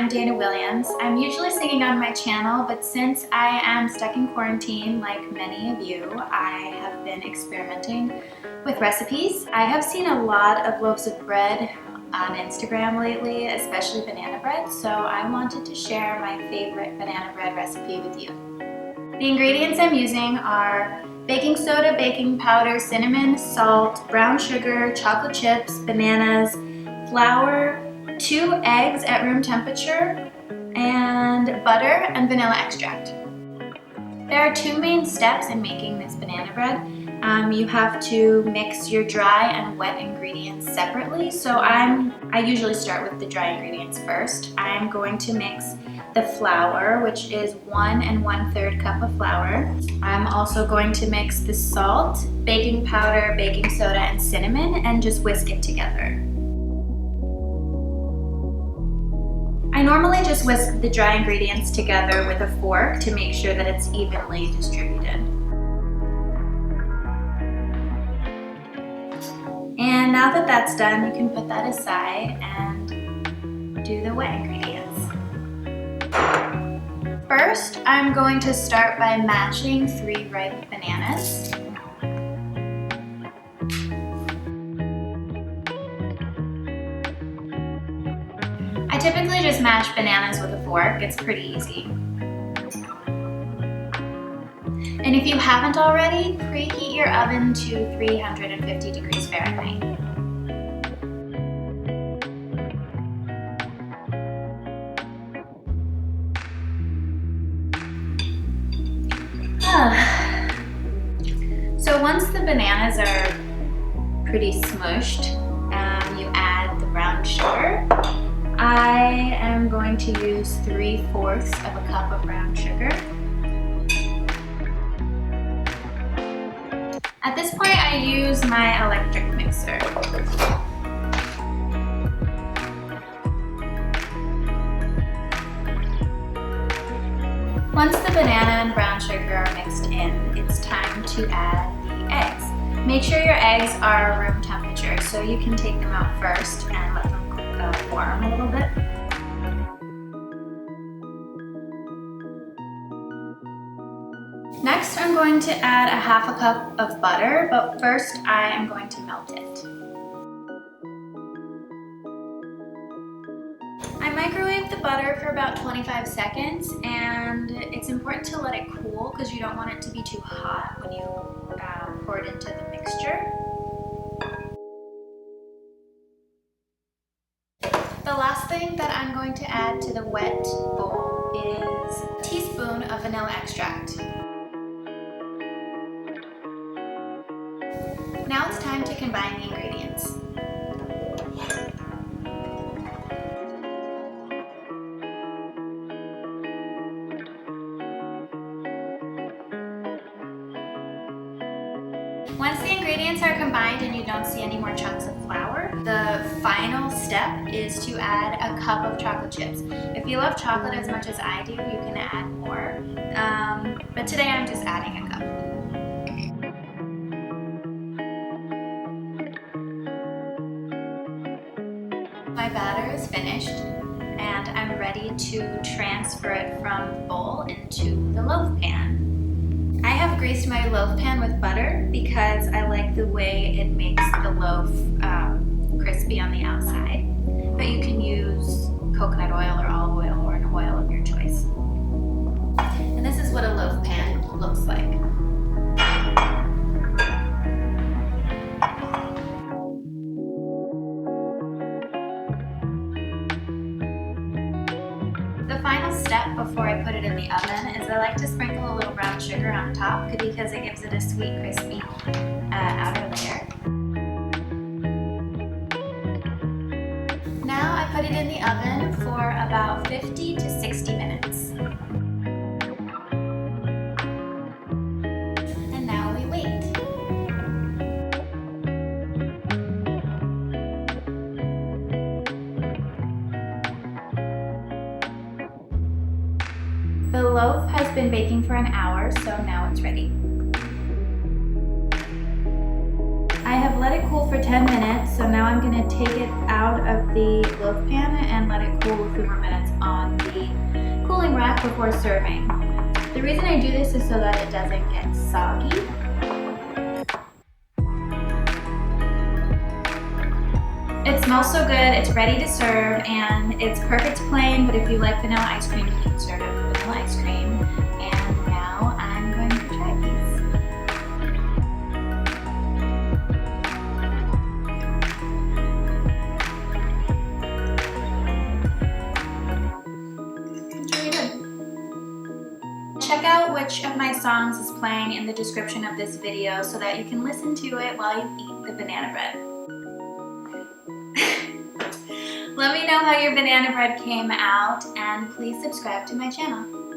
I'm Dana Williams. I'm usually singing on my channel, but since I am stuck in quarantine like many of you, I have been experimenting with recipes. I have seen a lot of loaves of bread on Instagram lately, especially banana bread, so I wanted to share my favorite banana bread recipe with you. The ingredients I'm using are baking soda, baking powder, cinnamon, salt, brown sugar, chocolate chips, bananas, flour, 2 eggs at room temperature, and butter and vanilla extract. There are 2 main steps in making this banana bread. You have to mix your dry and wet ingredients separately. So I usually start with the dry ingredients first. I'm going to mix the flour, which is 1 1/3 cup of flour. I'm also going to mix the salt, baking powder, baking soda, and cinnamon, and just whisk it together. I normally just whisk the dry ingredients together with a fork to make sure that it's evenly distributed. And now that that's done, you can put that aside and do the wet ingredients. First, I'm going to start by mashing 3 ripe bananas. I typically just mash bananas with a fork. It's pretty easy. And if you haven't already, preheat your oven to 350 degrees Fahrenheit. So once the bananas are pretty smushed, you add the brown sugar. I am going to use 3/4 of a cup of brown sugar. At this point, I use my electric mixer. Once the banana and brown sugar are mixed in, it's time to add the eggs. Make sure your eggs are room temperature, so you can take them out first and let them warm a little bit. Next, I'm going to add a 1/2 cup of butter, but first I am going to melt it. I microwave the butter for about 25 seconds, and it's important to let it cool because you don't want it to be too hot when you pour it into the mixture. The last thing that I'm going to add to the wet bowl is a teaspoon of vanilla extract. Now it's time to combine the ingredients. Once the ingredients are combined and you don't see any more chunks of flour, the final step is to add a cup of chocolate chips. If you love chocolate as much as I do, you can add more, but today I'm just adding a cup. My batter is finished, and I'm ready to transfer it from the bowl into the loaf pan. I have greased my loaf pan with butter because I like the way it makes the loaf crispy on the outside. But you can use coconut oil or olive oil or an oil of your choice. And this is what a loaf pan looks like. The final step before I put it in the oven is I like to sprinkle a little brown sugar on top because it gives it a sweet, crispy outer layer. Now I put it in the oven for about 50 to 60 minutes. And now we wait. The loaf has been baking for an hour, so now it's ready. I have let it cool for 10 minutes, so now I'm gonna take it out of the loaf pan and let it cool a few more minutes on the cooling rack before serving. The reason I do this is so that it doesn't get soggy. It smells so good, it's ready to serve, and it's perfect plain, but if you like vanilla ice cream, you can serve it with vanilla ice cream. And now I'm going to try these. It's really good. Check out which of my songs is playing in the description of this video so that you can listen to it while you eat the banana bread. Let me know how your banana bread came out, and please subscribe to my channel.